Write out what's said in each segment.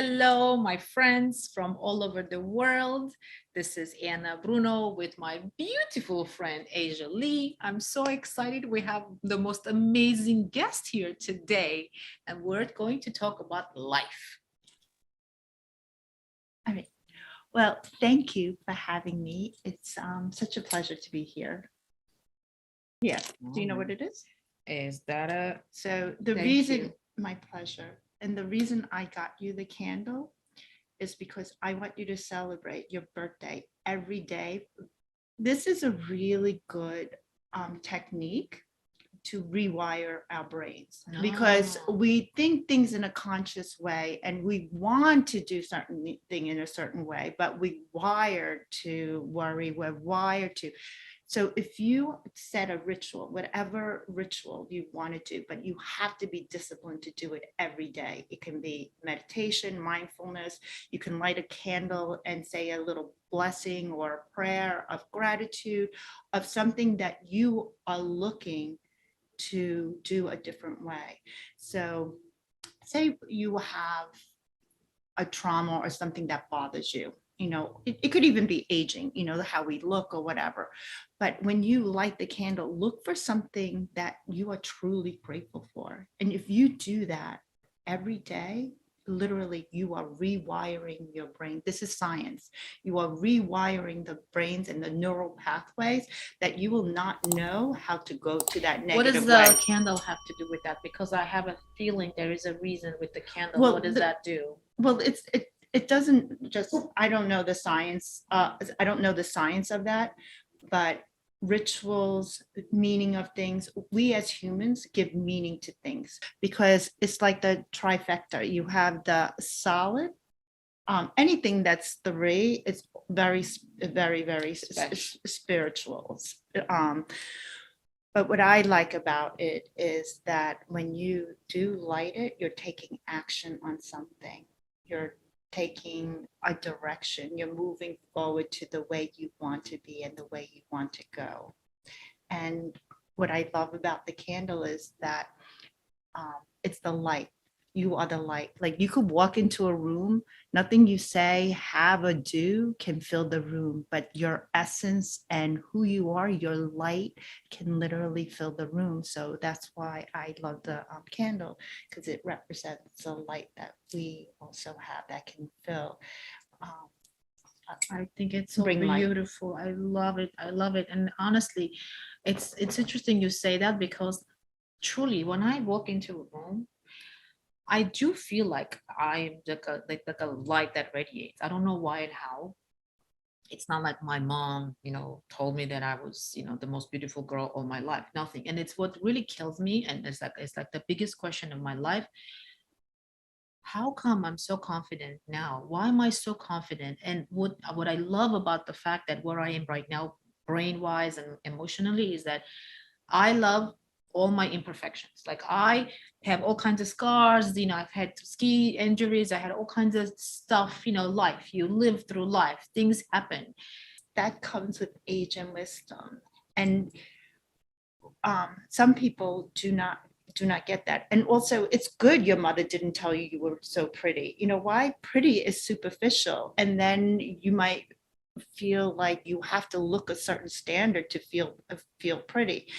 Hello, my friends from all over the world. This is Anna Bruno with my beautiful friend Asia Lee. I'm so excited. We have the most amazing guest here today, and we're going to talk about life. All right. Well, thank you for having me. It's such a pleasure to be here. Yeah. Do you know what it is? Is that a So the Thank reason, you. my pleasure, and the reason I got you the candle is because I want you to celebrate your birthday every day. This is a really good technique to rewire our brains because Oh. we think things in a conscious way and we want to do certain thing in a certain way, but we wired to worry, we're wired to. So if you set a ritual, whatever ritual you want to do, but you have to be disciplined to do it every day. It can be meditation, mindfulness. You can light a candle and say a little blessing or a prayer of gratitude of something that you are looking to do a different way. So say you have a trauma or something that bothers you. It could even be aging, how we look or whatever. But when you light the candle, look for something that you are truly grateful for. And if you do that every day, literally you are rewiring your brain. This is science. You are rewiring the brains and the neural pathways that you will not know how to go to that What does negative the way. candle have to do with that? Because I have a feeling there is a reason with the candle. Well, What does that do? Well, it doesn't just, I don't know the science, I don't know the science of that, but rituals, meaning of things, we as humans give meaning to things because it's like the trifecta. You have the solid, anything that's three, it's very spiritual. Um, but what I like about it is that when you do light it, you're taking action on something. You're taking a direction. You're moving forward to the way you want to be and the way you want to go. And what I love about the candle is that it's the light. You are the light. Like you could walk into a room, nothing you say, have, or do can fill the room, but your essence and who you are, your light can literally fill the room. So that's why I love the candle because it represents the light that we also have that can fill. Um, I think it's so Bring light. beautiful. I love it. I love it. And honestly, it's interesting you say that because truly, when I walk into a room, I do feel like I'm like a light that radiates. I don't know why and how. It's not like my mom, told me that I was, the most beautiful girl all my life. Nothing. And it's what really kills me. And it's like the biggest question of my life. How come I'm so confident now? Why am I so confident? And what I love about the fact that where I am right now, brain wise and emotionally, is that I love all my imperfections. Like I have all kinds of scars, I've had ski injuries, I had all kinds of stuff, life. You live through life, things happen. That comes with age and wisdom. And some people do not get that. And also it's good your mother didn't tell you you were so pretty. You know why? Pretty is superficial, and then you might feel like you have to look a certain standard to feel pretty.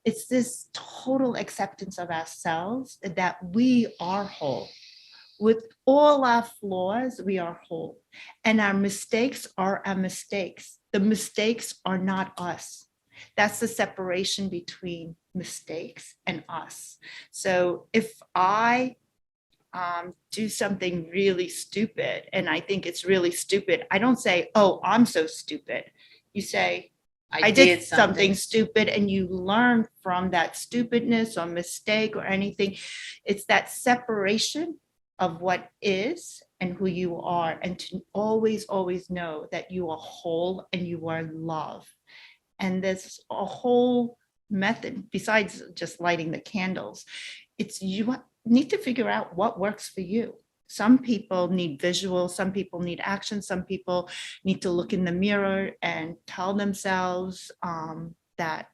It's this total acceptance of ourselves that we are whole. With all our flaws, we are whole, and our mistakes are our mistakes. The mistakes are not us. That's the separation between mistakes and us. So if I do something really stupid and I think it's really stupid, I don't say, oh, I'm so stupid. You say, I did something stupid, and you learn from that stupidness or mistake or anything. It's that separation of what is and who you are, and to always know that you are whole and you are love. And there's a whole method besides just lighting the candles. It's you need to figure out what works for you. Some people need visual, some people need action, some people need to look in the mirror and tell themselves that,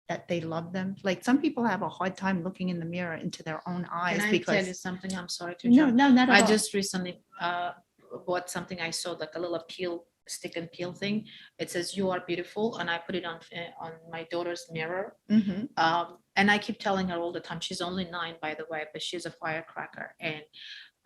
that they love them. Like some people have a hard time looking in the mirror into their own eyes Can I tell you because something? I'm sorry to no, jump. no, not at I all. just recently bought something. I saw like a little peel, stick and peel thing. It says "You are beautiful," and I put it on my daughter's mirror. Mhm. And I keep telling her all the time. She's only 9, by the way, but she's a firecracker. And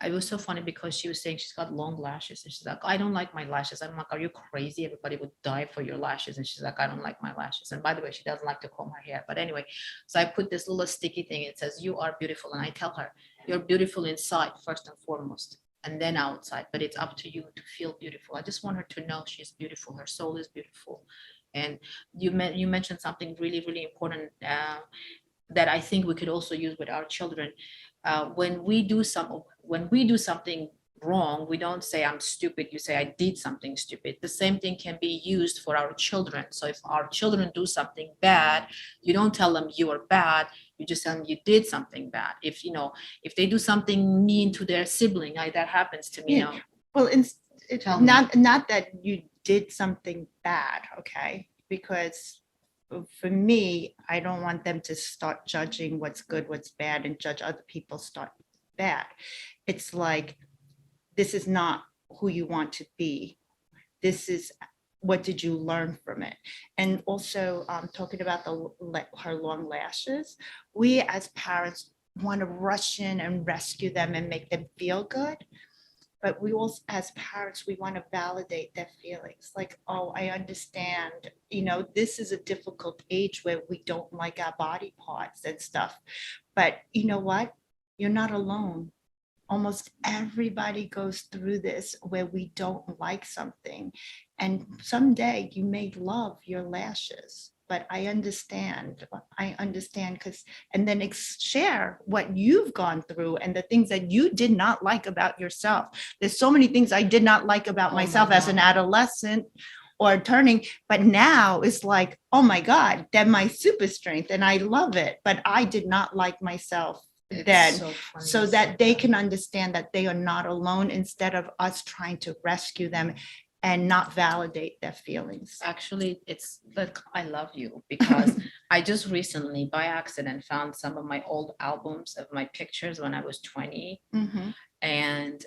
it was so funny because she was saying she's got long lashes, and she's like, I don't like my lashes. I'm like, are you crazy? Everybody would die for your lashes. And she's like, I don't like my lashes. And by the way, she doesn't like to comb her hair. But anyway, so I put this little sticky thing. It says, you are beautiful. And I tell her, you're beautiful inside first and foremost, and then outside. But it's up to you to feel beautiful. I just want her to know she's beautiful. Her soul is beautiful. And you mentioned something really, really important that I think we could also use with our children. When we do something wrong, we don't say I'm stupid. You say I did something stupid. The same thing can be used for our children. So if our children do something bad, you don't tell them you are bad. You just tell them you did something bad. If they do something mean to their sibling, that happens to me. Yeah. Well, it's Tell me. not that you did something bad, okay? Because for me, I don't want them to start judging what's good, what's bad, and judge other people start bad. It's like, this is not who you want to be. This is what did you learn from it? And also talking about her long lashes, we as parents want to rush in and rescue them and make them feel good. But we also, as parents, we want to validate their feelings. Like, oh, I understand, this is a difficult age where we don't like our body parts and stuff. But you know what? You're not alone. Almost everybody goes through this where we don't like something. And someday you may love your lashes. But I understand because, and then share what you've gone through and the things that you did not like about yourself. There's so many things I did not like about Oh my myself as an God. adolescent or turning, but now it's like, oh my God, they're my super strength and I love it. But I did not like myself It's then, so funny so you that said they can understand that they are not alone instead of us trying to rescue them and not validate their feelings. Actually, it's like I love you because I just recently by accident found some of my old albums of my pictures when I was 20, Mhm. and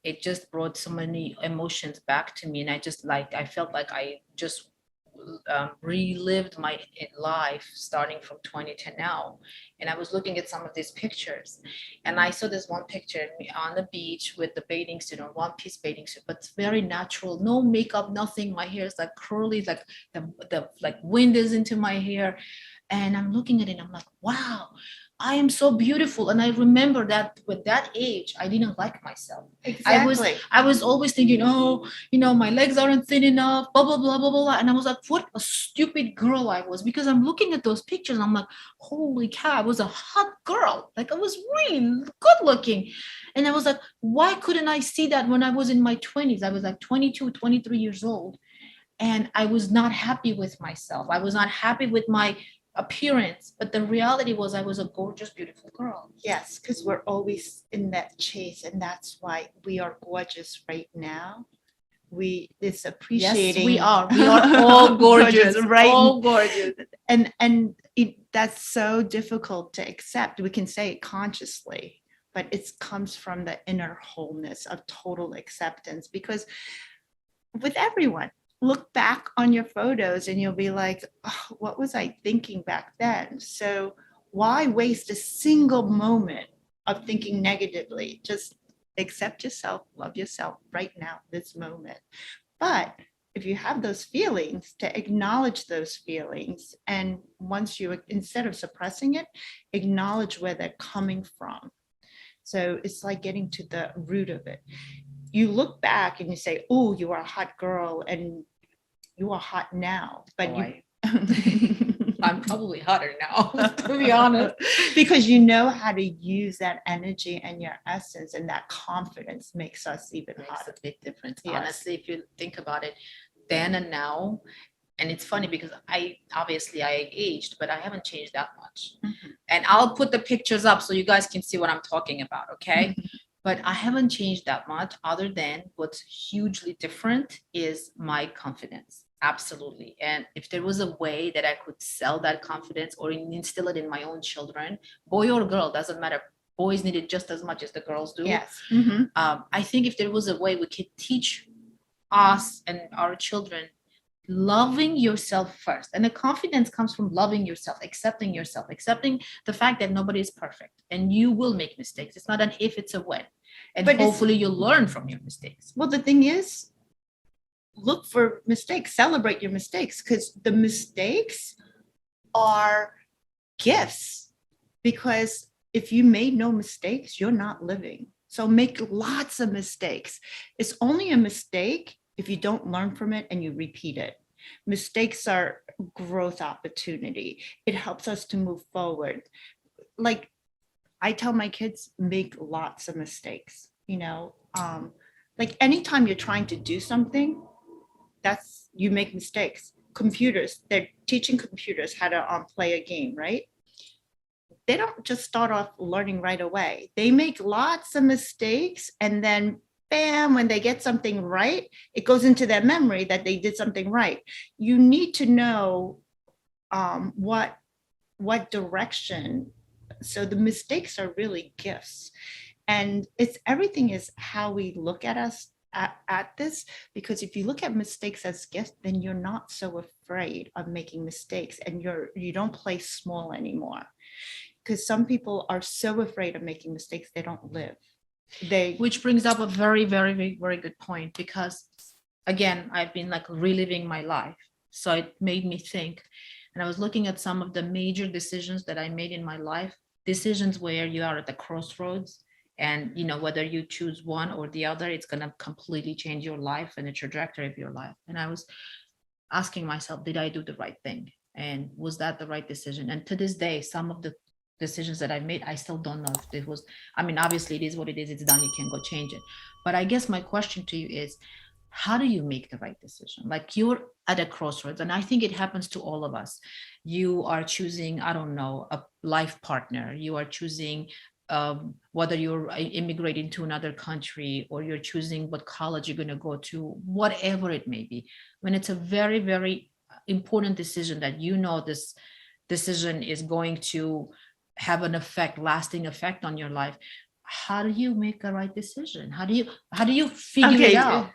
it just brought so many emotions back to me. And I felt like I just relived my life starting from 20 to now. And I was looking at some of these pictures, and I saw this one picture of me on the beach with the bathing suit on, one-piece bathing suit, but it's very natural, no makeup, nothing. My hair is like curly, like the like wind is into my hair. And I'm looking at it, I'm like, wow, I am so beautiful. And I remember that with that age, I didn't like myself. Exactly. I was always thinking, oh, my legs aren't thin enough, blah, blah, blah, blah, blah. And I was like, what a stupid girl I was, because I'm looking at those pictures. I'm like, holy cow, I was a hot girl. Like I was really good looking. And I was like, why couldn't I see that when I was in my 20s? I was like 22, 23 years old. And I was not happy with myself. I was not happy with my appearance. But the reality was I was a gorgeous, beautiful girl. Yes, because we're always in that chase, and that's why we are gorgeous right now. It's appreciating. Yes, we are. We are all gorgeous, right? All gorgeous. And that's so difficult to accept. We can say it consciously, but it comes from the inner wholeness of total acceptance. Because with everyone, look back on your photos and you'll be like, oh, what was I thinking back then? So why waste a single moment of thinking negatively? Just accept yourself, love yourself right now, this moment. But if you have those feelings, to acknowledge those feelings. And once you, instead of suppressing it, acknowledge where they're coming from. So it's like getting to the root of it. You look back and you say, oh, you are a hot girl and you are hot now. But I'm probably hotter now, to be honest. Because you know how to use that energy and your essence, and that confidence makes us even Makes hotter. a big difference. Yes. Honestly, if you think about it, then and now. And it's funny because I aged, but I haven't changed that much. Mhm. And I'll put the pictures up so you guys can see what I'm talking about, okay? But I haven't changed that much, other than what's hugely different is my confidence. Absolutely. And if there was a way that I could sell that confidence or instill it in my own children, boy or girl, doesn't matter. Boys need it just as much as the girls do. Yes. Mhm. I think if there was a way we could teach us and our children loving yourself first, and the confidence comes from loving yourself, accepting the fact that nobody is perfect and you will make mistakes. It's not an if, it's a when. And But it's- hopefully you'll learn from your mistakes. Well, the thing is, look for mistakes, celebrate your mistakes, because the mistakes are gifts. Because if you made no mistakes, you're not living. So make lots of mistakes. It's only a mistake if you don't learn from it and you repeat it. Mistakes are growth opportunity. It helps us to move forward. Like I tell my kids, make lots of mistakes, like anytime you're trying to do something, you make mistakes. Computers, they're teaching computers how to play a game, right? They don't just start off learning right away. They make lots of mistakes, and then bam, when they get something right, it goes into their memory that they did something right. You need to know what direction. So the mistakes are really gifts, and everything is how we look at us at this. Because if you look at mistakes as gifts, then you're not so afraid of making mistakes, and you don't play small anymore. Because some people are so afraid of making mistakes, they don't live. Which brings up a very, very, very, very good point, because again, I've been like reliving my life. So it made me think, and I was looking at some of the major decisions that I made in my life, decisions where you are at the crossroads, and whether you choose one or the other, it's going to completely change your life and the trajectory of your life. And I was asking myself, did I do the right thing? And was that the right decision? And to this day, some of the decisions that I made, I still don't know if it was, obviously it is what it is, it's done, you can't go change it. But I guess my question to you is, how do you make the right decision? Like, you're at a crossroads, and I think it happens to all of us. You are choosing, I don't know, a life partner. You are choosing whether you're immigrating to another country, or you're choosing what college you're going to go to, whatever it may be. When it's a very, very important decision that this decision is going to have an effect, lasting effect on your life, how do you make a right decision? How do you figure it out?